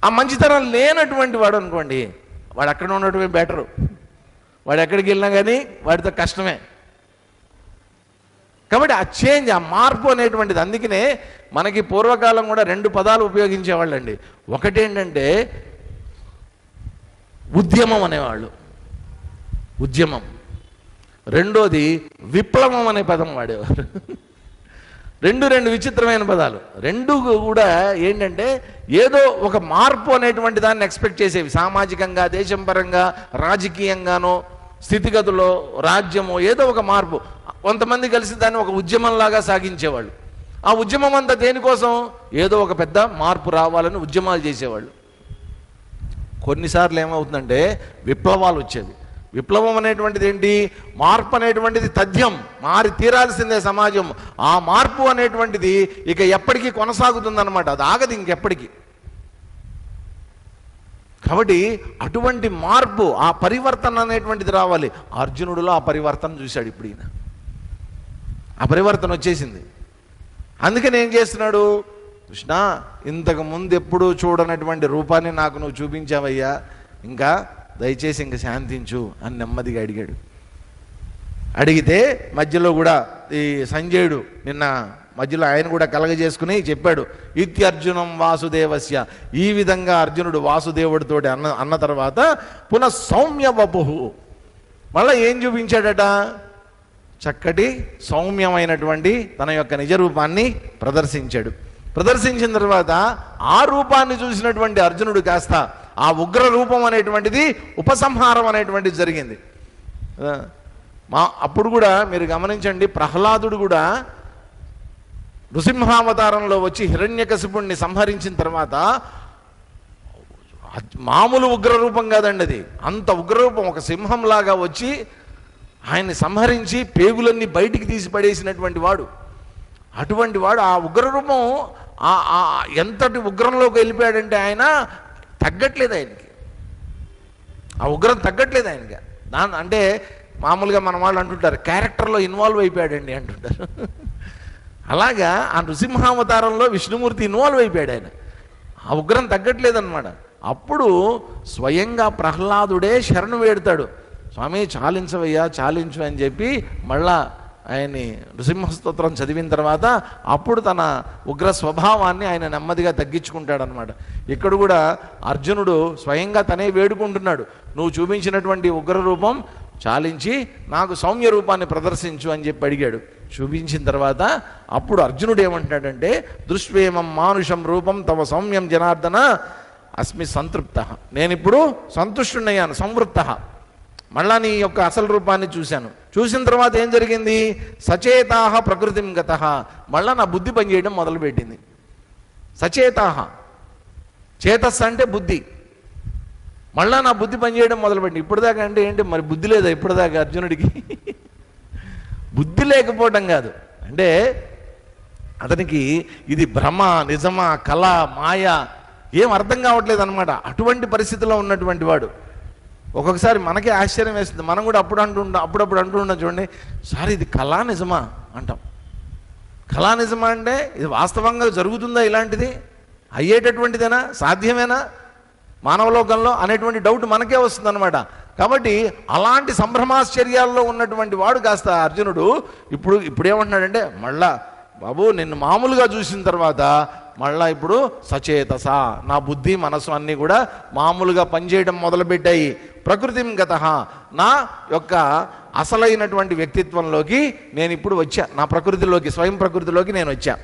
ఆ మంచితనం లేనటువంటి వాడు అనుకోండి, వాడు అక్కడ ఉండటమే బెటరు. వాడు ఎక్కడికి వెళ్ళినా కానీ వాడితో కష్టమే. కాబట్టి ఆ చేంజ్, ఆ మార్పు అనేటువంటిది. అందుకనే మనకి పూర్వకాలం కూడా 2 పదాలు ఉపయోగించేవాళ్ళండి. ఒకటేంటంటే ఉద్యమం అనేవాళ్ళు, ఉద్యమం. రెండోది విప్లవం అనే పదం వాడేవారు. రెండు విచిత్రమైన పదాలు. రెండు కూడా ఏంటంటే ఏదో ఒక మార్పు అనేటువంటి దాన్ని ఎక్స్పెక్ట్ చేసేవి. సామాజికంగా, దేశం పరంగా, రాజకీయంగానో, స్థితిగతుల్లో, రాజ్యమో ఏదో ఒక మార్పు. కొంతమంది కలిసి దాన్ని ఒక ఉద్యమంలాగా సాగించేవాళ్ళు. ఆ ఉద్యమం అంతా దేనికోసం? ఏదో ఒక పెద్ద మార్పు రావాలని ఉద్యమాలు చేసేవాళ్ళు. కొన్నిసార్లు ఏమవుతుందంటే విప్లవాలు వచ్చేది. విప్లవం అనేటువంటిది ఏంటి? మార్పు అనేటువంటిది తథ్యం, మారి తీరాల్సిందే సమాజం. ఆ మార్పు అనేటువంటిది ఇక ఎప్పటికీ కొనసాగుతుందన్నమాట, అది ఆగదు ఇంకెప్పటికీ. కాబట్టి అటువంటి మార్పు, ఆ పరివర్తన అనేటువంటిది రావాలి. అర్జునుడిలో ఆ పరివర్తన చూశాడు ఇప్పుడు ఈయన. ఆ పరివర్తన వచ్చేసింది. అందుకని ఏం చేస్తున్నాడు? కృష్ణ, ఇంతకు ముందు ఎప్పుడూ చూడనటువంటి రూపాన్ని నాకు నువ్వు చూపించావయ్యా, ఇంకా దయచేసి ఇంక శాంతించు అని నెమ్మదిగా అడిగాడు. అడిగితే మధ్యలో కూడా ఈ సంజయుడు నిన్న మధ్యలో ఆయన కూడా కలగజేసుకుని చెప్పాడు, ఇత్యర్జునం వాసుదేవస్య. ఈ విధంగా అర్జునుడు వాసుదేవుడితోటి అన్న తర్వాత పునః సౌమ్య వపుః, మళ్ళీ ఏం చూపించాడట? చక్కటి సౌమ్యమైనటువంటి తన యొక్క నిజ రూపాన్ని ప్రదర్శించాడు. ప్రదర్శించిన తర్వాత ఆ రూపాన్ని చూసినటువంటి అర్జునుడు కాస్త ఆ ఉగ్ర రూపం అనేటువంటిది ఉపసంహారం అనేటువంటిది జరిగింది. అప్పుడు కూడా మీరు గమనించండి, ప్రహ్లాదుడు కూడా నృసింహావతారంలో వచ్చి హిరణ్యకశిపుణ్ణి సంహరించిన తర్వాత మామూలు ఉగ్రరూపం కాదండి అది, అంత ఉగ్రరూపం. ఒక సింహంలాగా వచ్చి ఆయన్ని సంహరించి పేగులన్నీ బయటికి తీసి పడేసినటువంటి వాడు. అటువంటి వాడు ఆ ఉగ్రరూపం ఎంతటి ఉగ్రంలోకి వెళ్ళిపోయాడంటే ఆయన తగ్గట్లేదు, ఆయనకి ఆ ఉగ్రం తగ్గట్లేదు ఆయనకి. అంటే మామూలుగా మన వాళ్ళు అంటుంటారు, క్యారెక్టర్లో ఇన్వాల్వ్ అయిపోయాడండి అంటుంటారు. అలాగా ఆ నృసింహావతారంలో విష్ణుమూర్తి ఇన్వాల్వ్ అయిపోయాడు ఆయన. ఆ ఉగ్రం తగ్గట్లేదన్నమాట. అప్పుడు స్వయంగా ప్రహ్లాదుడే శరణు వేడతాడు, స్వామి చాలించవయ్యా, చాలించు అని చెప్పి మళ్ళా ఆయన్ని నృసింహస్తోత్రం చదివిన తర్వాత అప్పుడు తన ఉగ్ర స్వభావాన్ని ఆయన నెమ్మదిగా తగ్గించుకుంటాడనమాట. ఇక్కడ కూడా అర్జునుడు స్వయంగా తనే వేడుకుంటున్నాడు, నువ్వు చూపించినటువంటి ఉగ్ర రూపం చాలించి నాకు సౌమ్య రూపాన్ని ప్రదర్శించు అని చెప్పి అడిగాడు. చూపించిన తర్వాత అప్పుడు అర్జునుడు ఏమంటున్నాడంటే, దృష్వేమం మానుషం రూపం తవ సౌమ్యం జనార్దన అస్మి సంతృప్త. నేను ఇప్పుడు సంతుష్టున్నయ్యాను, సంవృప్త. మళ్ళా నీ యొక్క అసలు రూపాన్ని చూశాను. చూసిన తర్వాత ఏం జరిగింది? సచేతాహ ప్రకృతిం గతః. మళ్ళా నా బుద్ధి పనిచేయడం మొదలుపెట్టింది. సచేతాహ, చేతస్సు అంటే బుద్ధి. మళ్ళా నా బుద్ధి పనిచేయడం మొదలుపెట్టింది. ఇప్పటిదాకా అంటే ఏంటి మరి బుద్ధి లేదా ఇప్పటిదాకా అర్జునుడికి? బుద్ధి లేకపోవడం కాదు, అంటే అతనికి ఇది భ్రమ, నిజమా, కళ, మాయ ఏం అర్థం కావట్లేదు అనమాట. అటువంటి పరిస్థితిలో ఉన్నటువంటి వాడు. ఒక్కొక్కసారి మనకే ఆశ్చర్యం వేస్తుంది. మనం కూడా అప్పుడప్పుడు అంటూ ఉంటాం చూడండి, సార్ ఇది కళా నిజమా అంటాం. కళా నిజమా అంటే ఇది వాస్తవంగా జరుగుతుందా, ఇలాంటిది అయ్యేటటువంటిదేనా, సాధ్యమేనా మానవలోకంలో అనేటువంటి డౌట్ మనకే వస్తుంది అనమాట. కాబట్టి అలాంటి సంభ్రమాశ్చర్యాల్లో ఉన్నటువంటి వాడు కాస్త అర్జునుడు ఇప్పుడు ఏమంటున్నాడంటే, మళ్ళా బాబు నిన్ను మామూలుగా చూసిన తర్వాత మళ్ళా ఇప్పుడు సచేతస, నా బుద్ధి మనసు అన్నీ కూడా మామూలుగా పనిచేయడం మొదలుపెట్టాయి. ప్రకృతిం గతః, నా యొక్క అసలైనటువంటి వ్యక్తిత్వంలోకి నేను ఇప్పుడు వచ్చా, నా ప్రకృతిలోకి, స్వయం ప్రకృతిలోకి నేను వచ్చా.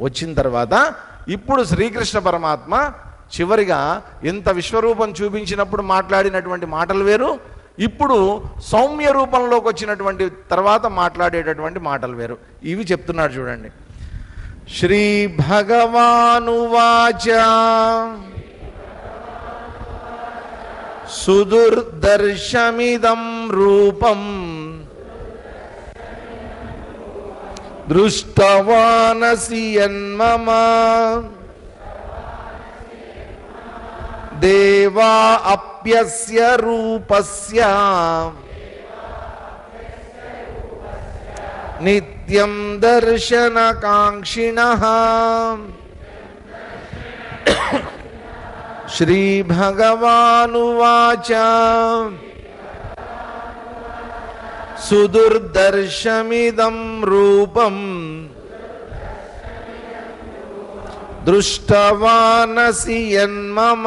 వచ్చిన తర్వాత ఇప్పుడు శ్రీకృష్ణ పరమాత్మ చివరిగా ఇంత విశ్వరూపం చూపించినప్పుడు మాట్లాడినటువంటి మాటలు వేరు, ఇప్పుడు సౌమ్య రూపంలోకి వచ్చినటువంటి తర్వాత మాట్లాడేటటువంటి మాటలు వేరు. ఇవి చెప్తున్నాడు చూడండి. శ్రీ భగవానువాచ సుదుర్దర్శమిదం రూపం దృష్టవానసి యన్మమ దేవా అప్యస్య రూపస్య నిత్యం దర్శనకాంక్షిణః శ్రీభగవానువాచ సుదుర్దర్శమిదం రూపం దృష్టవానసి యన్మమ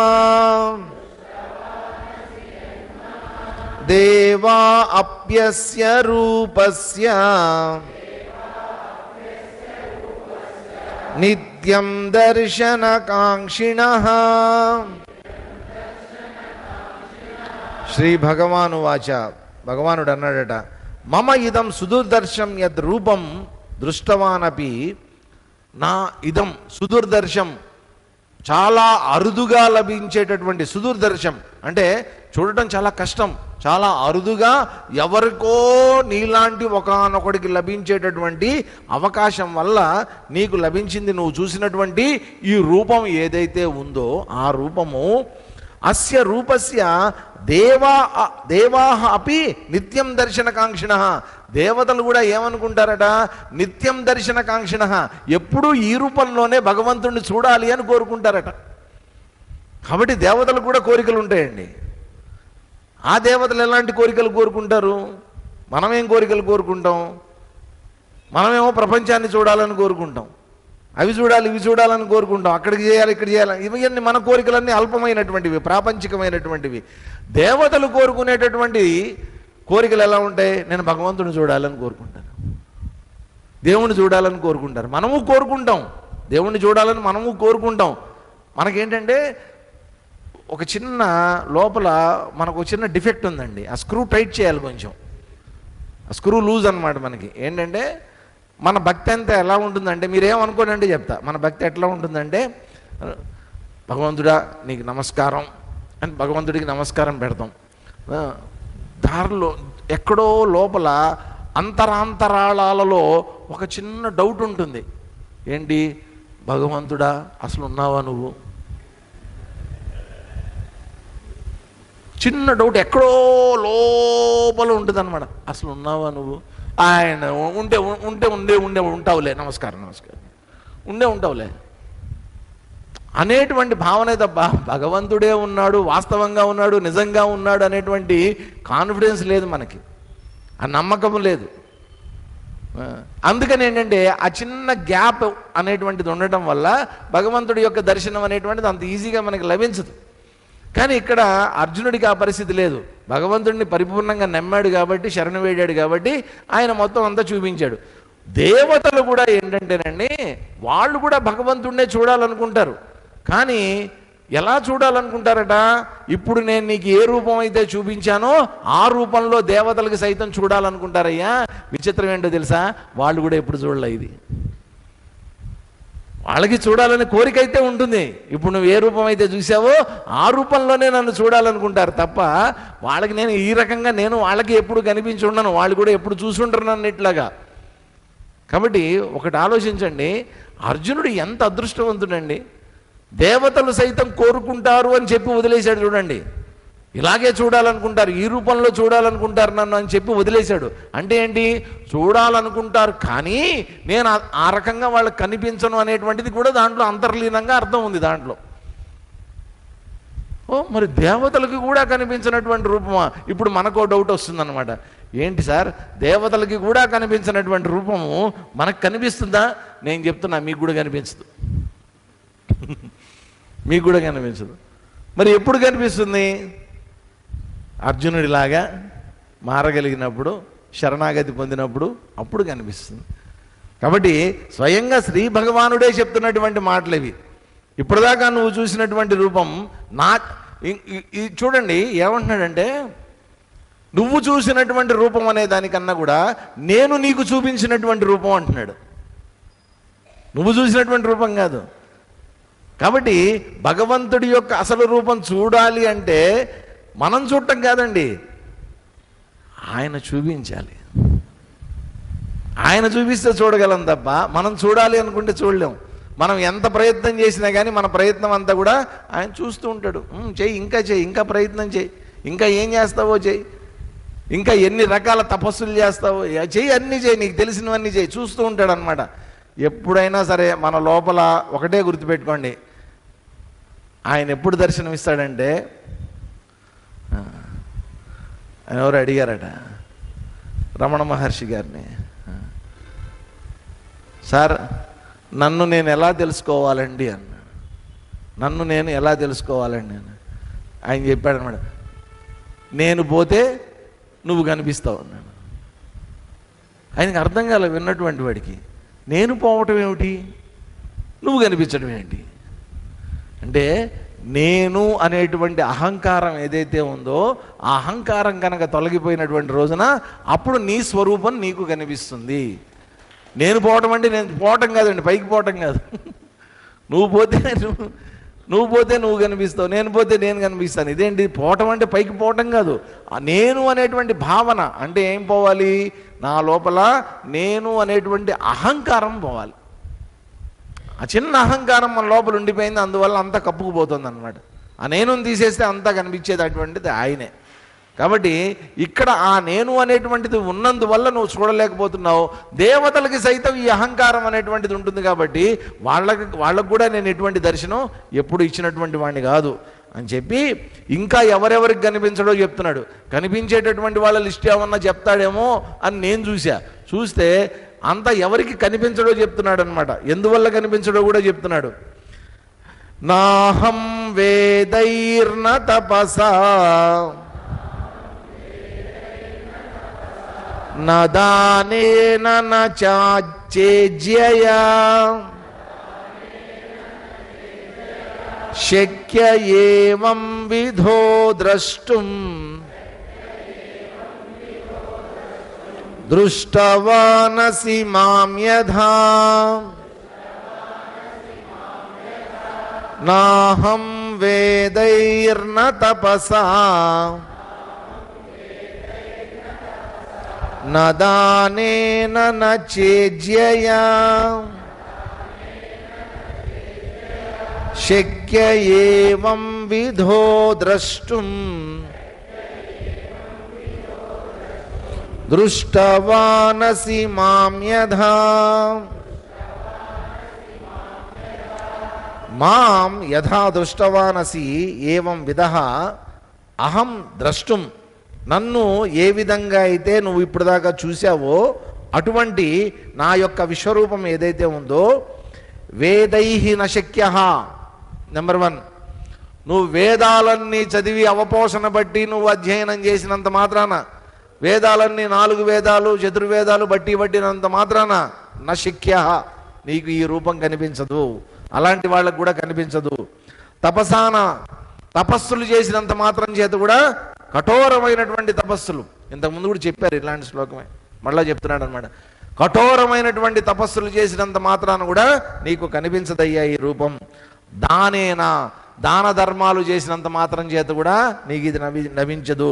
దేవా అప్యస్య రూపస్య నిత్యం దర్శనకాంక్షిణః. శ్రీ భగవానువాచ, భగవానుడు అన్నాడట, మమ ఇదం సుదుర్దర్శం యద్ రూపం దృష్టవానపి. నా ఇదం సుదుర్దర్శం, చాలా అరుదుగా లభించేటటువంటి, సుదుర్దర్శం అంటే చూడటం చాలా కష్టం, చాలా అరుదుగా ఎవరికో నీలాంటి ఒకానొకడికి లభించేటటువంటి అవకాశం వల్ల నీకు లభించింది, నువ్వు చూసినటువంటి ఈ రూపం ఏదైతే ఉందో ఆ రూపము అస్య రూపస్య దేవాః అపి నిత్యం దర్శనకాంక్షిణః. దేవతలు కూడా ఏమనుకుంటారట, నిత్యం దర్శనకాంక్షిణః, ఎప్పుడూ ఈ రూపంలోనే భగవంతుణ్ణి చూడాలి అని కోరుకుంటారట. కాబట్టి దేవతలకు కూడా కోరికలు ఉంటాయండి. ఆ దేవతలు ఎలాంటి కోరికలు కోరుకుంటారు? మనమేం కోరికలు కోరుకుంటాం? మనమేమో ప్రపంచాన్ని చూడాలని కోరుకుంటాం, అవి చూడాలి ఇవి చూడాలని కోరుకుంటాం, అక్కడికి చేయాలి ఇక్కడ చేయాలి. ఇవన్నీ మన కోరికలన్నీ అల్పమైనటువంటివి, ప్రాపంచికమైనటువంటివి. దేవతలు కోరుకునేటటువంటి కోరికలు ఎలా ఉంటాయి? నేను భగవంతుని చూడాలని కోరుకుంటాను, దేవుణ్ణి చూడాలని కోరుకుంటారు. మనము కోరుకుంటాం, దేవుణ్ణి చూడాలని మనము కోరుకుంటాం. మనకేంటంటే ఒక చిన్న లోపల మనకు చిన్న డిఫెక్ట్ ఉందండి, ఆ స్క్రూ టైట్ చేయాలి కొంచెం, ఆ స్క్రూ లూజ్ అనమాట. మనకి ఏంటంటే మన భక్తి అంతా ఎలా ఉంటుందంటే, మీరేమనుకోనండి చెప్తా, మన భక్తి ఎట్లా ఉంటుందంటే, భగవంతుడా నీకు నమస్కారం అని భగవంతుడికి నమస్కారం పెడతాం. దారిలో ఎక్కడో లోపల అంతరాంతరాళాలలో ఒక చిన్న డౌట్ ఉంటుంది. ఏంటి? భగవంతుడా అసలు ఉన్నావా నువ్వు? చిన్న డౌట్ ఎక్కడో లోపల ఉంటుంది అనమాట. అసలు ఉన్నావా నువ్వు? ఆయన ఉంటే ఉంటే ఉండే ఉండే ఉంటావులే, నమస్కారం నమస్కారం, ఉండే ఉంటావులే అనేటువంటి భావనే తప్ప భగవంతుడే ఉన్నాడు, వాస్తవంగా ఉన్నాడు, నిజంగా ఉన్నాడు అనేటువంటి కాన్ఫిడెన్స్ లేదు మనకి, ఆ నమ్మకం లేదు. అందుకని ఏంటంటే ఆ చిన్న గ్యాప్ అనేటువంటిది ఉండటం వల్ల భగవంతుడి యొక్క దర్శనం అనేటువంటిది అంత ఈజీగా మనకి లభించదు. కానీ ఇక్కడ అర్జునుడికి ఆ పరిస్థితి లేదు. భగవంతుడిని పరిపూర్ణంగా నమ్మాడు కాబట్టి, శరణు వేడాడు కాబట్టి ఆయన మొత్తం అంతా చూపించాడు. దేవతలు కూడా ఏంటంటేనండి, వాళ్ళు కూడా భగవంతుడినే చూడాలనుకుంటారు. కానీ ఎలా చూడాలనుకుంటారట? ఇప్పుడు నేను నీకు ఏ రూపం అయితే చూపించానో ఆ రూపంలో దేవతలకు సైతం చూడాలనుకుంటారయ్యా. విచిత్రం ఏంటో తెలుసా? వాళ్ళు కూడా ఎప్పుడు చూడలే ఇది. వాళ్ళకి చూడాలని కోరిక అయితే ఉంటుంది. ఇప్పుడు నువ్వు ఏ రూపం అయితే చూసావో ఆ రూపంలోనే నన్ను చూడాలనుకుంటారు తప్ప వాళ్ళకి నేను ఈ రకంగా నేను వాళ్ళకి ఎప్పుడు కనిపించి ఉండను, వాళ్ళు కూడా ఎప్పుడు చూసుంటారు నన్ను ఇట్లాగా. కాబట్టి ఒకటి ఆలోచించండి, అర్జునుడు ఎంత అదృష్టవంతుడండి. దేవతలు సైతం కోరుకుంటారు అని చెప్పి వదిలేశాడు. చూడండి, ఇలాగే చూడాలనుకుంటారు, ఈ రూపంలో చూడాలనుకుంటారు నన్ను అని చెప్పి వదిలేశాడు. అంటే ఏంటి? చూడాలనుకుంటారు కానీ నేను ఆ రకంగా వాళ్ళకి కనిపించను అనేటువంటిది కూడా దాంట్లో అంతర్లీనంగా అర్థం ఉంది దాంట్లో. మరి దేవతలకి కూడా కనిపించినటువంటి రూపమా? ఇప్పుడు మనకో డౌట్ వస్తుందన్నమాట. ఏంటి సార్, దేవతలకి కూడా కనిపించినటువంటి రూపము మనకు కనిపిస్తుందా? నేను చెప్తున్నా, మీకు కూడా కనిపించదు. మీకు కూడా కనిపించదు. మరి ఎప్పుడు కనిపిస్తుంది? అర్జునుడిలాగా మారగలిగినప్పుడు, శరణాగతి పొందినప్పుడు అప్పుడు కనిపిస్తుంది. కాబట్టి స్వయంగా శ్రీ భగవానుడే చెప్తున్నటువంటి మాటలు ఇవి. ఇప్పటిదాకా నువ్వు చూసినటువంటి రూపం నా చూడండి ఏమంటున్నాడంటే, నువ్వు చూసినటువంటి రూపం అనే దానికన్నా కూడా నేను నీకు చూపించినటువంటి రూపం అంటున్నాడు. నువ్వు చూసినటువంటి రూపం కాదు. కాబట్టి భగవంతుడి యొక్క అసలు రూపం చూడాలి అంటే మనం చూడటం కాదండి, ఆయన చూపించాలి. ఆయన చూపిస్తే చూడగలం తప్ప మనం చూడాలి అనుకుంటే చూడలేం. మనం ఎంత ప్రయత్నం చేసినా కానీ మన ప్రయత్నం అంతా కూడా ఆయన చూస్తూ ఉంటాడు. చెయ్యి, ఇంకా చెయ్యి, ఇంకా ప్రయత్నం చెయ్యి, ఇంకా ఏం చేస్తావో చెయ్యి, ఇంకా ఎన్ని రకాల తపస్సులు చేస్తావో చెయ్యి, అన్నీ చెయ్యి, నీకు తెలిసినవన్నీ చెయ్యి, చూస్తూ ఉంటాడు అనమాట. ఎప్పుడైనా సరే మన లోపల ఒకటే గుర్తుపెట్టుకోండి, ఆయన ఎప్పుడు దర్శనమిస్తాడంటే, ఆయన ఎవరు అడిగారట రమణ మహర్షి గారిని, సార్ నన్ను నేను ఎలా తెలుసుకోవాలండి అన్నాడు. నన్ను నేను ఎలా తెలుసుకోవాలండి అని ఆయన చెప్పాడు అనమాట. నేను పోతే నువ్వు కనిపిస్తావు అన్నాడు. ఆయనకు అర్థం కాలే విన్నటువంటి వాడికి, నేను పోవటం ఏమిటి, నువ్వు కనిపించడం ఏంటి అంటే, నేను అనేటువంటి అహంకారం ఏదైతే ఉందో ఆ అహంకారం కనుక తొలగిపోయినటువంటి రోజున అప్పుడు నీ స్వరూపం నీకు కనిపిస్తుంది. నేను పోవటం అంటే నేను పోవటం కాదండి, పైకి పోవటం కాదు. నువ్వు పోతే నువ్వు కనిపిస్తావు, నేను పోతే నేను కనిపిస్తాను. ఇదేంటి పోవటం అంటే పైకి పోవటం కాదు. నేను అనేటువంటి భావన అంటే ఏం పోవాలి, నా లోపల నేను అనేటువంటి అహంకారం పోవాలి. ఆ చిన్న అహంకారం మన లోపల ఉండిపోయింది, అందువల్ల అంతా కప్పుకుపోతుంది అనమాట. ఆ నేను తీసేస్తే అంతా కనిపించేది అటువంటిది ఆయనే. కాబట్టి ఇక్కడ ఆ నేను అనేటువంటిది ఉన్నందువల్ల నువ్వు చూడలేకపోతున్నావు. దేవతలకి సైతం ఈ అహంకారం అనేటువంటిది ఉంటుంది కాబట్టి వాళ్ళకు కూడా నేను ఎటువంటి దర్శనం ఎప్పుడు ఇచ్చినటువంటి వాడిని కాదు అని చెప్పి ఇంకా ఎవరెవరికి కనిపించడో చెప్తున్నాడు. కనిపించేటటువంటి వాళ్ళ లిస్ట్ ఏమన్నా చెప్తాడేమో అని నేను చూస్తే అంతా ఎవరికి కనిపించడో చెప్తున్నాడు అనమాట. ఎందువల్ల కనిపించడో కూడా చెప్తున్నాడు. నాహం వేదైర్న తపసా నదానేన చాచ్చేజ్యయా శక్య ఏవం విధో ద్రష్టుం దృష్టవానసి మాం యథా నాహం వేదైర్న తపసా నదానేన చేజ్యయా శక్య ఏవం విధో ద్రష్టుం దృష్టవానసి మాం యథా మాం యథా దృష్టవానసి ఏవం విధః అహం ద్రష్టుం, నన్ను ఏ విధంగా అయితే నువ్వు ఇప్పుడు దాకా చూసావో అటువంటి నా యొక్క విశ్వరూపం ఏదైతే ఉందో వేదైహి నశక్య. నెంబర్ 1, నువ్వు వేదాలన్నీ చదివి అవపోషణ బట్టి నువ్వు అధ్యయనం చేసినంత మాత్రాన, వేదాలన్నీ 4 వేదాలు చతుర్వేదాలు బట్టినంత మాత్రాన నశక్య, నీకు ఈ రూపం కనిపించదు. అలాంటి వాళ్ళకు కూడా కనిపించదు. తపసాన, తపస్సులు చేసినంత మాత్రం చేత కూడా, కఠోరమైనటువంటి తపస్సులు, ఇంతకుముందు కూడా చెప్పారు ఇలాంటి శ్లోకమే, మళ్ళా చెప్తున్నాడు అనమాట. కఠోరమైనటువంటి తపస్సులు చేసినంత మాత్రాన కూడా నీకు కనిపించదయ్యా ఈ రూపం. దానేనా, దాన ధర్మాలు చేసినంత మాత్రం చేత కూడా నీకు ఇది లభించదు.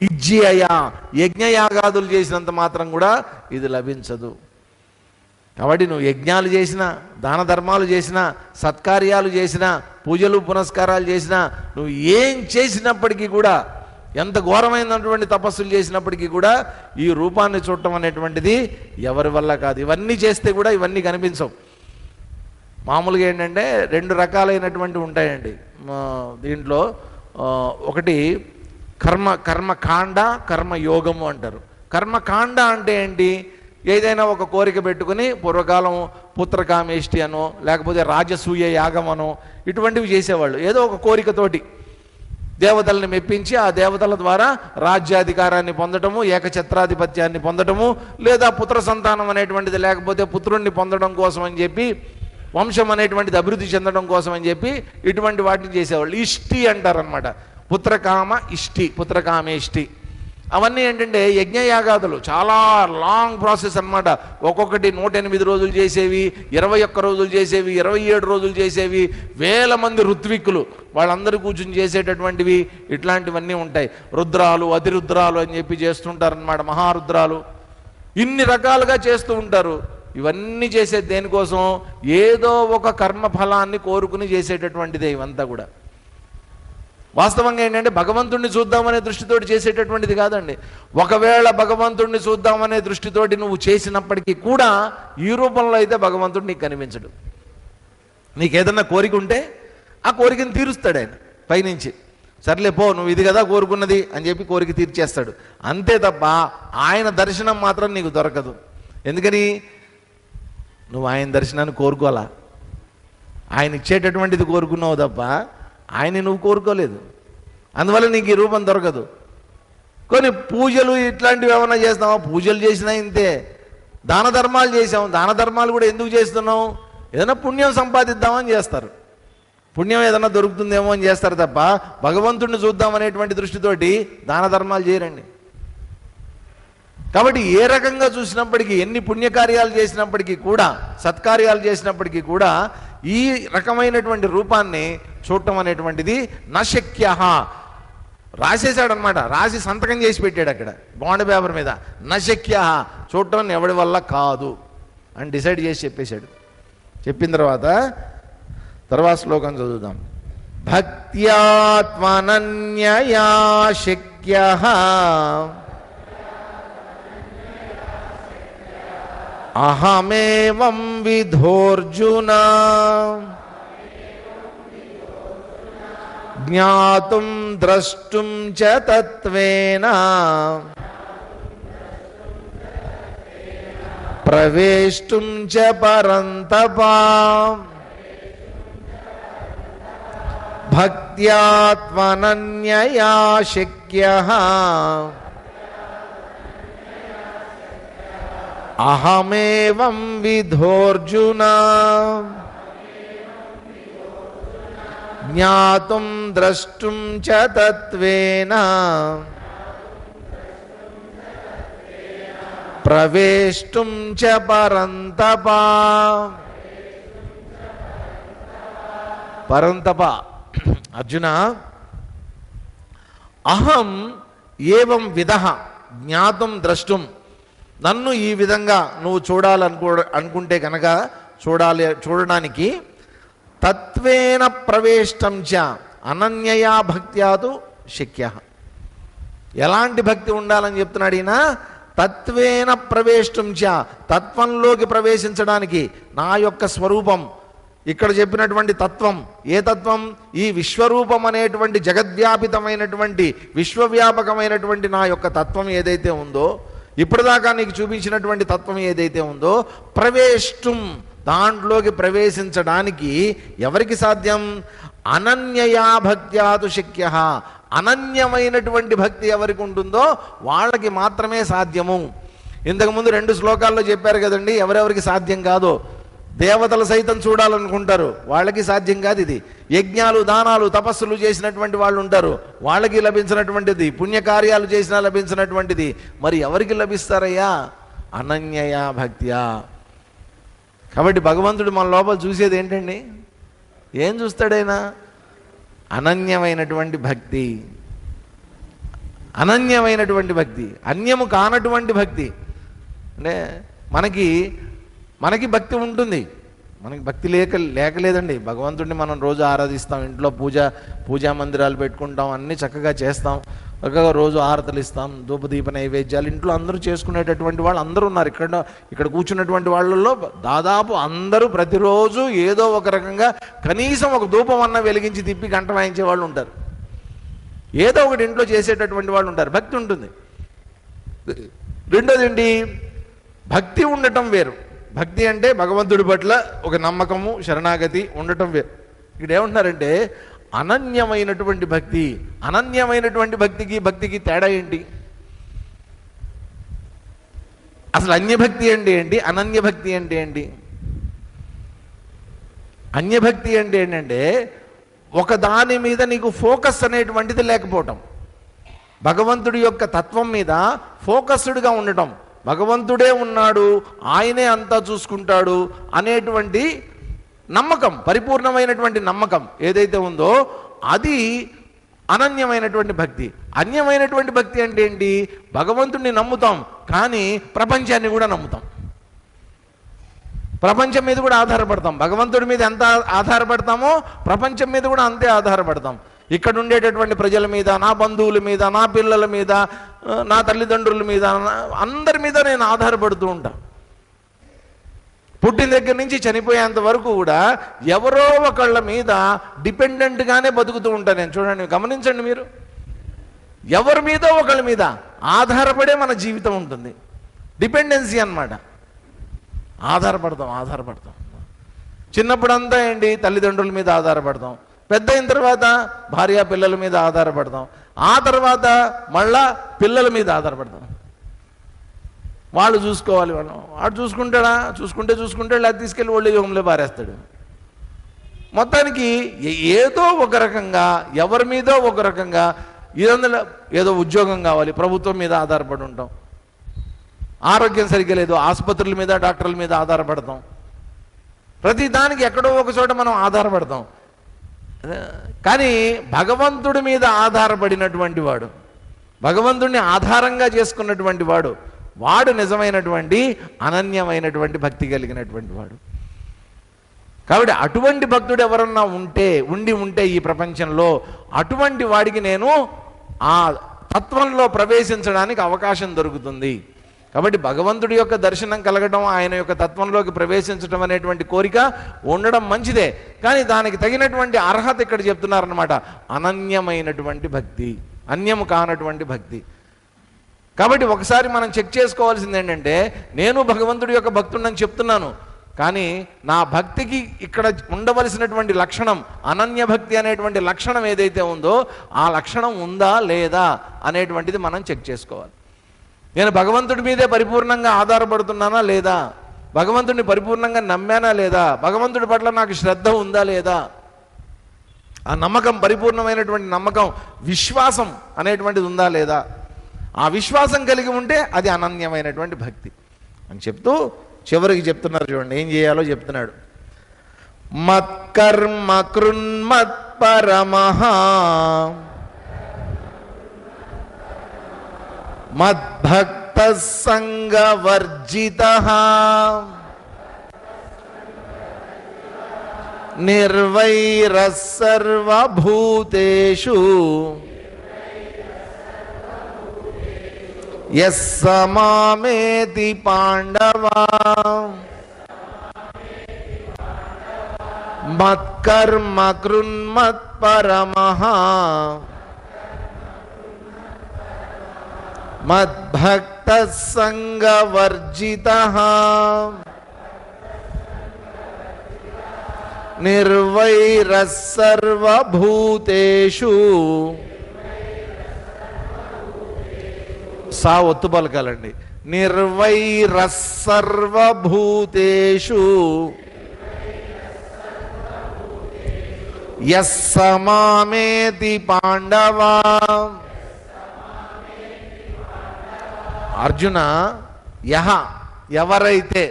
ఇజ్జియా, యజ్ఞయాగాదులు చేసినంత మాత్రం కూడా ఇది లభించదు. కాబట్టి నువ్వు యజ్ఞాలు చేసినా, దాన ధర్మాలు చేసినా, సత్కార్యాలు చేసినా, పూజలు పునస్కారాలు చేసినా, నువ్వు ఏం చేసినప్పటికీ కూడా, ఎంత ఘోరమైనటువంటి తపస్సులు చేసినప్పటికీ కూడా ఈ రూపాన్ని చూడటం అనేటువంటిది ఎవరి వల్ల కాదు. ఇవన్నీ చేస్తే కూడా ఇవన్నీ కనిపించవు. మామూలుగా ఏంటంటే 2 రకాలైనటువంటి ఉంటాయండి దీంట్లో. ఒకటి కర్మకాండ, కర్మయోగము అంటారు. కర్మకాండ అంటే ఏంటి, ఏదైనా ఒక కోరిక పెట్టుకుని పూర్వకాలం పుత్రకామేష్టి అనో లేకపోతే రాజసూయ యాగం అనో ఇటువంటివి చేసేవాళ్ళు. ఏదో ఒక కోరికతోటి దేవతల్ని మెప్పించి ఆ దేవతల ద్వారా రాజ్యాధికారాన్ని పొందటము, ఏకఛత్రాధిపత్యాన్ని పొందటము, లేదా పుత్ర సంతానం అనేటువంటిది లేకపోతే పుత్రుణ్ణి పొందడం కోసం అని చెప్పి, వంశం అనేటువంటిది అభివృద్ధి చెందడం కోసం అని చెప్పి ఇటువంటి వాటిని చేసేవాళ్ళు. ఇష్టి అంటారనమాట. పుత్రకామ ఇష్టి, పుత్రకామేష్టి. అవన్నీ ఏంటంటే యజ్ఞయాగాదులు, చాలా లాంగ్ ప్రాసెస్ అనమాట. ఒక్కొక్కటి 108 రోజులు చేసేవి, 21 రోజులు చేసేవి, 27 రోజులు చేసేవి, వేల మంది ఋత్విక్కులు వాళ్ళందరూ కూర్చుని చేసేటటువంటివి, ఇట్లాంటివన్నీ ఉంటాయి. రుద్రాలు, అతిరుద్రాలు అని చెప్పి చేస్తుంటారనమాట, మహారుద్రాలు. ఇన్ని రకాలుగా చేస్తూ ఉంటారు. ఇవన్నీ చేసేది దేనికోసం, ఏదో ఒక కర్మ ఫలాన్ని కోరుకుని చేసేటటువంటిదే ఇవంతా కూడా. వాస్తవంగా ఏంటంటే భగవంతుణ్ణి చూద్దామనే దృష్టితోటి చేసేటటువంటిది కాదండి. ఒకవేళ భగవంతుణ్ణి చూద్దామనే దృష్టితోటి నువ్వు చేసినప్పటికీ కూడా ఈ రూపంలో అయితే భగవంతుడు నీకు కనిపించడు. నీకేదన్నా కోరిక ఉంటే ఆ కోరికను తీరుస్తాడు ఆయన పైనుంచి. సర్లే పో, నువ్వు ఇది కదా కోరుకున్నది అని చెప్పి కోరిక తీర్చేస్తాడు. అంతే తప్ప ఆయన దర్శనం మాత్రం నీకు దొరకదు. ఎందుకని? నువ్వు ఆయన దర్శనాన్ని కోరుకోవాలా, ఆయన ఇచ్చేటటువంటిది కోరుకున్నావు తప్ప ఆయన్ని నువ్వు కోరుకోలేదు. అందువల్ల నీకు ఈ రూపం దొరకదు. కొన్ని పూజలు ఇట్లాంటివి ఏమైనా చేస్తావా? పూజలు చేసినా ఇంతే. దాన ధర్మాలు చేసాం, దాన ధర్మాలు కూడా ఎందుకు చేస్తున్నావు? ఏదైనా పుణ్యం సంపాదిద్దామని చేస్తారు, పుణ్యం ఏదైనా దొరుకుతుందేమో అని చేస్తారు తప్ప భగవంతుడిని చూద్దాం అనేటువంటి దృష్టితోటి దాన ధర్మాలు చేయరండి. కాబట్టి ఏ రకంగా చూసినప్పటికీ, ఎన్ని పుణ్యకార్యాలు చేసినప్పటికీ కూడా, సత్కార్యాలు చేసినప్పటికీ కూడా ఈ రకమైనటువంటి రూపాన్ని చూడటం అనేటువంటిది నశక్య. రాసేశాడనమాట, రాసి సంతకం చేసి పెట్టాడు అక్కడ బాండ్ పేపర్ మీద, నశక్య, చూడటం ఎవడి వల్ల కాదు అని డిసైడ్ చేసి చెప్పేశాడు. చెప్పిన తర్వాత శ్లోకం చదువుదాం. భక్త్యాత్మనన్యయా శక్యః అహమేవం విధోర్జున జ్ఞాతుం ద్రష్టుం చ తత్వేన ప్రవేష్టుం చ పరంతప. భక్త్యాత్మనన్యయా శక్యః అహమేవం విధోర్జున జ్ఞాతుం ద్రష్టుం చ తత్వేన ప్రవేష్టుం చ పరంతప. పరంతప, అర్జున, అహం ఏవం విధః జ్ఞాతుం ద్రష్టుం, నన్ను ఈ విధంగా నువ్వు అనుకుంటే కనుక చూడడానికి తత్వేన ప్రవేష్టం చ అనన్యయా భక్త్యాతు శక్య. ఎలాంటి భక్తి ఉండాలని చెప్తున్నాడు ఈయన? తత్వేన ప్రవేష్టం చ, తత్వంలోకి ప్రవేశించడానికి నా యొక్క స్వరూపం, ఇక్కడ చెప్పినటువంటి తత్వం. ఏ తత్వం? ఈ విశ్వరూపం అనేటువంటి జగద్వ్యాపితమైనటువంటి విశ్వవ్యాపకమైనటువంటి నా యొక్క తత్వం ఏదైతే ఉందో, ఇప్పటిదాకా నీకు చూపించినటువంటి తత్వం ఏదైతే ఉందో, ప్రవేష్టం, దాంట్లోకి ప్రవేశించడానికి ఎవరికి సాధ్యం? అనన్యయా భక్త్యాతు శక్య. అనన్యమైనటువంటి భక్తి ఎవరికి ఉంటుందో వాళ్ళకి మాత్రమే సాధ్యము. ఇంతకుముందు 2 శ్లోకాల్లో చెప్పారు కదండి ఎవరెవరికి సాధ్యం కాదో. దేవతలు సైతం చూడాలనుకుంటారు, వాళ్ళకి సాధ్యం కాదు ఇది. యజ్ఞాలు, దానాలు, తపస్సులు చేసినటువంటి వాళ్ళు ఉంటారు, వాళ్ళకి లభించినటువంటిది. పుణ్యకార్యాలు చేసినా లభించినటువంటిది. మరి ఎవరికి లభిస్తారయ్యా? అనన్యయా భక్త్యా. కాబట్టి భగవంతుడు మన లోపల చూసేది ఏంటండి? ఏం చూస్తాడైనా? అనన్యమైనటువంటి భక్తి, అనన్యమైనటువంటి భక్తి, అన్యము కానటువంటి భక్తి. అంటే మనకి భక్తి ఉంటుంది, మనకి భక్తి లేకలేదండి. భగవంతుడిని మనం రోజు ఆరాధిస్తాం, ఇంట్లో పూజా మందిరాలు పెట్టుకుంటాం, అన్నీ చక్కగా చేస్తాం, చక్కగా రోజు ఆరతలు ఇస్తాం, ధూపదీప నైవేద్యాలు ఇంట్లో అందరూ చేసుకునేటటువంటి వాళ్ళు అందరూ ఉన్నారు. ఇక్కడ కూర్చున్నటువంటి వాళ్ళల్లో దాదాపు అందరూ ప్రతిరోజు ఏదో ఒక రకంగా కనీసం ఒక ధూపం అన్న వెలిగించి తిప్పి గంట వాయించే వాళ్ళు ఉంటారు, ఏదో ఒకటి ఇంట్లో చేసేటటువంటి వాళ్ళు ఉంటారు. భక్తి ఉంటుంది. రెండోది ఏంటి? భక్తి ఉండటం వేరు. భక్తి అంటే భగవంతుడి పట్ల ఒక నమ్మకము, శరణాగతి ఉండటం వేరు. ఇక్కడ ఏమంటున్నారంటే అనన్యమైనటువంటి భక్తి. అనన్యమైనటువంటి భక్తికి తేడా ఏంటి? అసలు అన్యభక్తి అంటే ఏంటి? అనన్యభక్తి అంటే ఏంటి? అన్యభక్తి అంటే ఏంటంటే ఒక దాని మీద నీకు ఫోకస్ అనేటువంటిది లేకపోవటం, భగవంతుడి యొక్క తత్వం మీద ఫోకస్డ్గా ఉండటం. భగవంతుడే ఉన్నాడు, ఆయనే అంతా చూసుకుంటాడు అనేటువంటి నమ్మకం, పరిపూర్ణమైనటువంటి నమ్మకం ఏదైతే ఉందో అది అనన్యమైనటువంటి భక్తి. అన్యమైనటువంటి భక్తి అంటే ఏంటి? భగవంతుడిని నమ్ముతాం కానీ ప్రపంచాన్ని కూడా నమ్ముతాం, ప్రపంచం మీద కూడా ఆధారపడతాం. భగవంతుడి మీద ఎంత ఆధారపడతామో ప్రపంచం మీద కూడా అంతే ఆధారపడతాం. ఇక్కడ ఉండేటటువంటి ప్రజల మీద, నా బంధువుల మీద, నా పిల్లల మీద, నా తల్లిదండ్రుల మీద, అందరి మీద నేను ఆధారపడుతూ ఉంటాను. పుట్టిన దగ్గర నుంచి చనిపోయేంత వరకు కూడా ఎవరో ఒకళ్ళ మీద డిపెండెంట్గానే బతుకుతూ ఉంటాను నేను. చూడండి, గమనించండి మీరు, ఎవరి మీద ఒకళ్ళ మీద ఆధారపడే మన జీవితం ఉంటుంది. డిపెండెన్సీ అన్నమాట. ఆధారపడతాం. చిన్నప్పుడు అంతా ఏంటి, తల్లిదండ్రుల మీద ఆధారపడతాం. పెద్ద అయిన తర్వాత భార్య పిల్లల మీద ఆధారపడతాం. ఆ తర్వాత మళ్ళా పిల్లల మీద ఆధారపడతాం. వాళ్ళు చూసుకోవాలి, వాడు చూసుకుంటాడా, చూసుకుంటే లేదా తీసుకెళ్ళి ఓల్డేజ్ హోమ్లో పారేస్తాడు. మొత్తానికి ఏదో ఒక రకంగా ఎవరి మీదో ఒక రకంగా ఏదో ఉద్యోగం కావాలి, ప్రభుత్వం మీద ఆధారపడి ఉంటాం. ఆరోగ్యం సరిగ్గా లేదు, ఆసుపత్రుల మీద డాక్టర్ల మీద ఆధారపడతాం. ప్రతి దానికి ఎక్కడో ఒక చోట మనం ఆధారపడతాం. కానీ భగవంతుడి మీద ఆధారపడినటువంటి వాడు, భగవంతుడిని ఆధారంగా చేసుకున్నటువంటి వాడు నిజమైనటువంటి అనన్యమైనటువంటి భక్తి కలిగినటువంటి వాడు. కాబట్టి అటువంటి భక్తుడు ఎవరన్నా ఉంటే ఈ ప్రపంచంలో అటువంటి వాడికి నేను ఆ తత్వంలో ప్రవేశించడానికి అవకాశం దొరుకుతుంది. కాబట్టి భగవంతుడి యొక్క దర్శనం కలగడం, ఆయన యొక్క తత్వంలోకి ప్రవేశించడం అనేటువంటి కోరిక ఉండడం మంచిదే. కానీ దానికి తగినటువంటి అర్హత ఇక్కడ చెప్తున్నారన్నమాట, అనన్యమైనటువంటి భక్తి, అన్యము కానటువంటి భక్తి. కాబట్టి ఒకసారి మనం చెక్ చేసుకోవాల్సింది ఏంటంటే, నేను భగవంతుడి యొక్క భక్తుడిని చెప్తున్నాను, కానీ నా భక్తికి ఇక్కడ ఉండవలసినటువంటి లక్షణం, అనన్య భక్తి అనేటువంటి లక్షణం ఏదైతే ఉందో ఆ లక్షణం ఉందా లేదా అనేటువంటిది మనం చెక్ చేసుకోవాలి. నేను భగవంతుడి మీదే పరిపూర్ణంగా ఆధారపడుతున్నానా లేదా, భగవంతుడిని పరిపూర్ణంగా నమ్మానా లేదా, భగవంతుడి పట్ల నాకు శ్రద్ధ ఉందా లేదా, ఆ నమ్మకం, పరిపూర్ణమైనటువంటి నమ్మకం, విశ్వాసం అనేటువంటిది ఉందా లేదా. ఆ విశ్వాసం కలిగి ఉంటే అది అనన్యమైనటువంటి భక్తి అని చెప్తూ చివరికి చెప్తున్నారు. చూడండి ఏం చేయాలో చెప్తున్నాడు. మత్కర్మ కృన్మత్పరమః మద్భక్త సంగవర్జితః నిర్వైరః సర్వభూతేషు యస్స మామేతి పాండవా మత్కర్మ కృన్మత్పరమః మద్భక్త సంగవర్జితః నిర్వైరః సర్వభూతేషు. సా ఒత్తు పలకాలండి. నిర్వైరః సర్వభూతేషు యస్స మామేతి పాండవా. అర్జున, యహ ఎవరైతే,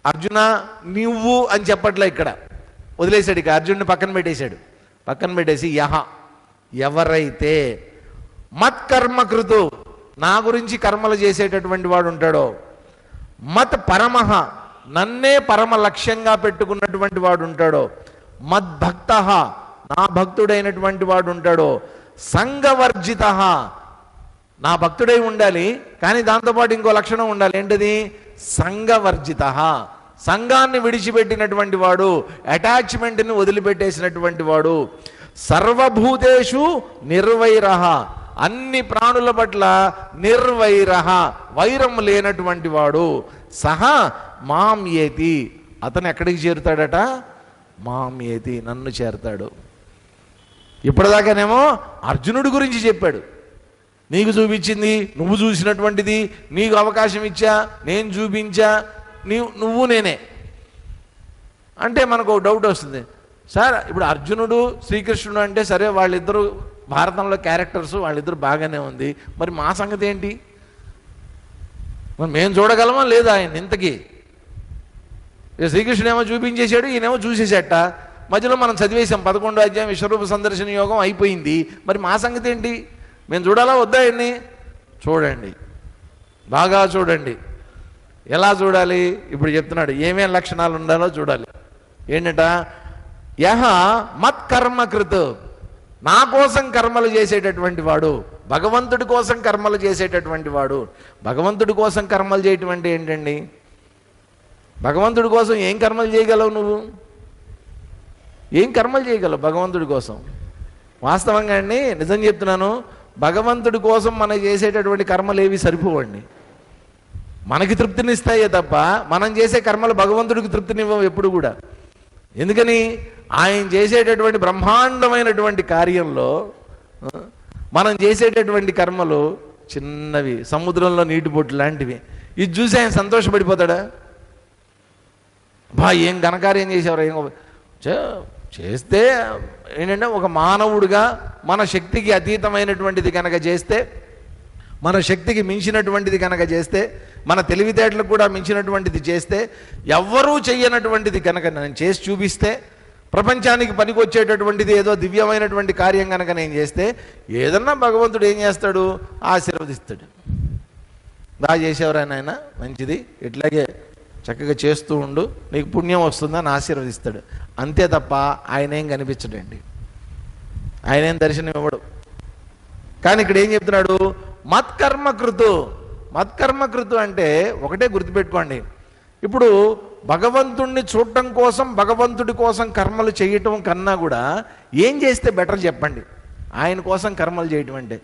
అర్జున నువ్వు అని చెప్పట్లే, ఇక్కడ వదిలేశాడు, ఇక అర్జునుని పక్కన పెట్టేసి యహ ఎవరైతే మత్కర్మకృతు నా గురించి కర్మలు చేసేటటువంటి వాడు ఉంటాడో, మత్ పరమః నన్నే పరమ లక్ష్యంగా పెట్టుకున్నటువంటి వాడు ఉంటాడో, మద్భక్త నా భక్తుడైనటువంటి వాడు ఉంటాడో, సంగవర్జిత నా భక్తుడై ఉండాలి, కానీ దాంతోపాటు ఇంకో లక్షణం ఉండాలి. ఏంటిది? సంగవర్జిత, సంఘాన్ని విడిచిపెట్టినటువంటి వాడు, అటాచ్మెంట్ని వదిలిపెట్టేసినటువంటి వాడు. సర్వభూతేషు నిర్వైరః అన్ని ప్రాణుల పట్ల నిర్వైరః వైరం లేనటువంటి వాడు. సహా మాం ఏతి అతను ఎక్కడికి చేరుతాడట? మాం ఏతి నన్ను చేరుతాడు. ఇప్పటిదాకానేమో అర్జునుడి గురించి చెప్పాడు, నీకు చూపించింది, నువ్వు చూసినటువంటిది, నీకు అవకాశం ఇచ్చా, నేను చూపించా, నువ్వు నేనే అంటే మనకు డౌట్ వస్తుంది. సార్ ఇప్పుడు అర్జునుడు శ్రీకృష్ణుడు అంటే సరే, వాళ్ళిద్దరూ భారతంలో క్యారెక్టర్స్, వాళ్ళిద్దరు బాగానే ఉంది, మరి మా సంగతి ఏంటి? మరి మేము చూడగలమా లేదా ఆయన? ఇంతకీ శ్రీకృష్ణుడు ఏమో చూపించేశాడు, ఈయనేమో చూసేసేట, మధ్యలో మనం చదివేశాం 11వ అధ్యాయం విశ్వరూప సందర్శన యోగం అయిపోయింది. మరి మా సంగతి ఏంటి? మేము చూడాలా వద్దా? ఎన్ని చూడండి, బాగా చూడండి. ఎలా చూడాలి? ఇప్పుడు చెప్తున్నాడు ఏమేం లక్షణాలు ఉండాలో చూడాలి. ఏంటంట? యహ మత్కర్మకృత్ నా కోసం కర్మలు చేసేటటువంటి వాడు, భగవంతుడి కోసం కర్మలు చేసేటటువంటి వాడు. భగవంతుడి కోసం కర్మలు చేయటం అంటే ఏంటండి? భగవంతుడి కోసం ఏం కర్మలు చేయగలవు నువ్వు? ఏం కర్మలు చేయగలవు భగవంతుడి కోసం? వాస్తవంగా అండి, నిజం చెప్తున్నాను, భగవంతుడి కోసం మనం చేసేటటువంటి కర్మలు ఏవి సరిపోవండి. మనకి తృప్తినిస్తాయే తప్ప మనం చేసే కర్మలు భగవంతుడికి తృప్తినివ్వవు ఎప్పుడు కూడా. ఎందుకని? ఆయన చేసేటటువంటి బ్రహ్మాండమైనటువంటి కార్యంలో మనం చేసేటటువంటి కర్మలు చిన్నవి, సముద్రంలో నీటి బొట్టు లాంటివి. ఇది చూసి ఆయన సంతోషపడిపోతాడా? ఏం ఘనకార్యం చేసేవారు, ఏం చేస్తే ఏంటంటే ఒక మానవుడిగా మన శక్తికి అతీతమైనటువంటిది కనుక చేస్తే, మన శక్తికి మించినటువంటిది కనుక చేస్తే, మన తెలివితేటలకు కూడా మించినటువంటిది చేస్తే, ఎవ్వరూ చెయ్యనటువంటిది కనుక నేను చేసి చూపిస్తే, ప్రపంచానికి పనికొచ్చేటటువంటిది ఏదో దివ్యమైనటువంటి కార్యం కనుక నేను చేస్తే, ఏదన్నా భగవంతుడు ఏం చేస్తాడు? ఆశీర్వదిస్తాడు. బాగా చేసేవరా నాయన, మంచిది, ఇట్లాగే చక్కగా చేస్తూ ఉండు, నీకు పుణ్యం వస్తుందని ఆశీర్వదిస్తాడు. అంతే తప్ప ఆయన ఏం కనిపించడండి, ఆయన ఏం దర్శనం ఇవ్వడు. కానీ ఇక్కడ ఏం చెప్తున్నాడు? మత్కర్మకృతు. మత్కర్మకృతు అంటే ఒకటే గుర్తుపెట్టుకోండి, ఇప్పుడు భగవంతుణ్ణి చూడటం కోసం, భగవంతుడి కోసం కర్మలు చేయటం కన్నా కూడా ఏం చేస్తే బెటర్ చెప్పండి? ఆయన కోసం కర్మలు చేయటం అంటే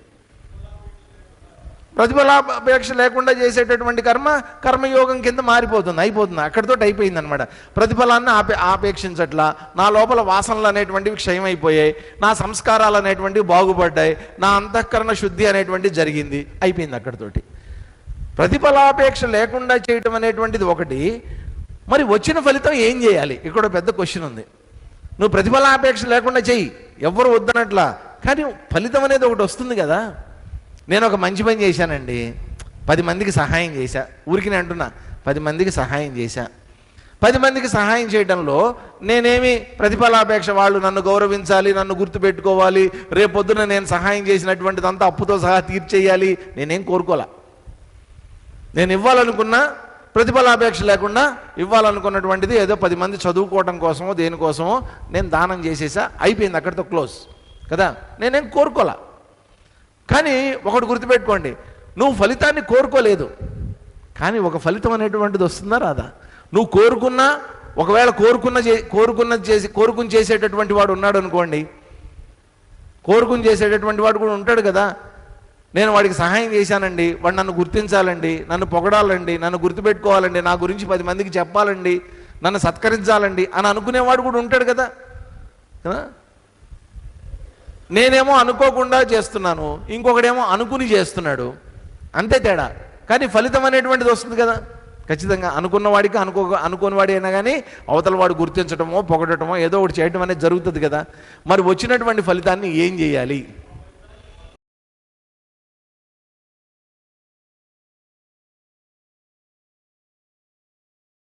ప్రతిఫలాపేక్ష లేకుండా చేసేటటువంటి కర్మయోగం కింద మారిపోతుంది, అయిపోతుంది, అక్కడితో అయిపోయింది అనమాట. ప్రతిఫలాన్ని ఆపేక్షించట్లా, నా లోపల వాసనలు అనేటువంటివి క్షయమైపోయాయి, నా సంస్కారాలు అనేటువంటివి బాగుపడ్డాయి, నా అంతఃకరణ శుద్ధి అనేటువంటిది జరిగింది, అయిపోయింది అక్కడితోటి. ప్రతిఫలాపేక్ష లేకుండా చేయటం అనేటువంటిది ఒకటి. మరి వచ్చిన ఫలితం ఏం చేయాలి? ఇక్కడ పెద్ద క్వశ్చన్ ఉంది. నువ్వు ప్రతిఫలాపేక్ష లేకుండా చెయ్యి, ఎవ్వరు వద్దనట్లా, కానీ ఫలితం అనేది ఒకటి వస్తుంది కదా. నేను ఒక మంచి పని చేశానండి, 10 మందికి సహాయం చేశా, ఊరికి నేను అంటున్నా 10 మందికి సహాయం చేశా. 10 మందికి సహాయం చేయడంలో నేనేమి ప్రతిఫలాపేక్ష, వాళ్ళు నన్ను గౌరవించాలి, నన్ను గుర్తుపెట్టుకోవాలి, రేపొద్దున నేను సహాయం చేసినటువంటిదంతా అప్పుతో సహా తీర్చేయాలి, నేనేం కోరుకోలే. నేను ఇవ్వాలనుకున్నా ప్రతిఫలాపేక్ష లేకుండా ఇవ్వాలనుకున్నటువంటిది ఏదో 10 మంది చదువుకోవటం కోసమో దేనికోసమో నేను దానం చేసేసా, అయిపోయింది, అక్కడితో క్లోజ్ కదా. నేనేం కోరుకోలే. కానీ ఒకటి గుర్తుపెట్టుకోండి, నువ్వు ఫలితాన్ని కోరుకోలేదు, కానీ ఒక ఫలితం అనేటువంటిది వస్తుందా రాదా? నువ్వు కోరుకున్నా, ఒకవేళ కోరుకుని చేసేటటువంటి వాడు ఉన్నాడు అనుకోండి, కోరుకుని చేసేటటువంటి వాడు కూడా ఉంటాడు కదా. నేను వాడికి సహాయం చేశానండి, వాడు నన్ను గుర్తించాలండి, నన్ను పొగడాలండి, నన్ను గుర్తుపెట్టుకోవాలండి, నా గురించి 10 మందికి చెప్పాలండి, నన్ను సత్కరించాలండి అని అనుకునేవాడు కూడా ఉంటాడు కదా. నేనేమో అనుకోకుండా చేస్తున్నాను, ఇంకొకడేమో అనుకుని చేస్తున్నాడు, అంతే తేడా. కానీ ఫలితం అనేటువంటిది వస్తుంది కదా ఖచ్చితంగా. అనుకున్న వాడికి అనుకోని వాడి అయినా కానీ అవతల వాడు గుర్తించడమో పొగడటమో ఏదో ఒకటి చేయడం అనేది జరుగుతుంది కదా. మరి వచ్చినటువంటి ఫలితాన్ని ఏం చేయాలి?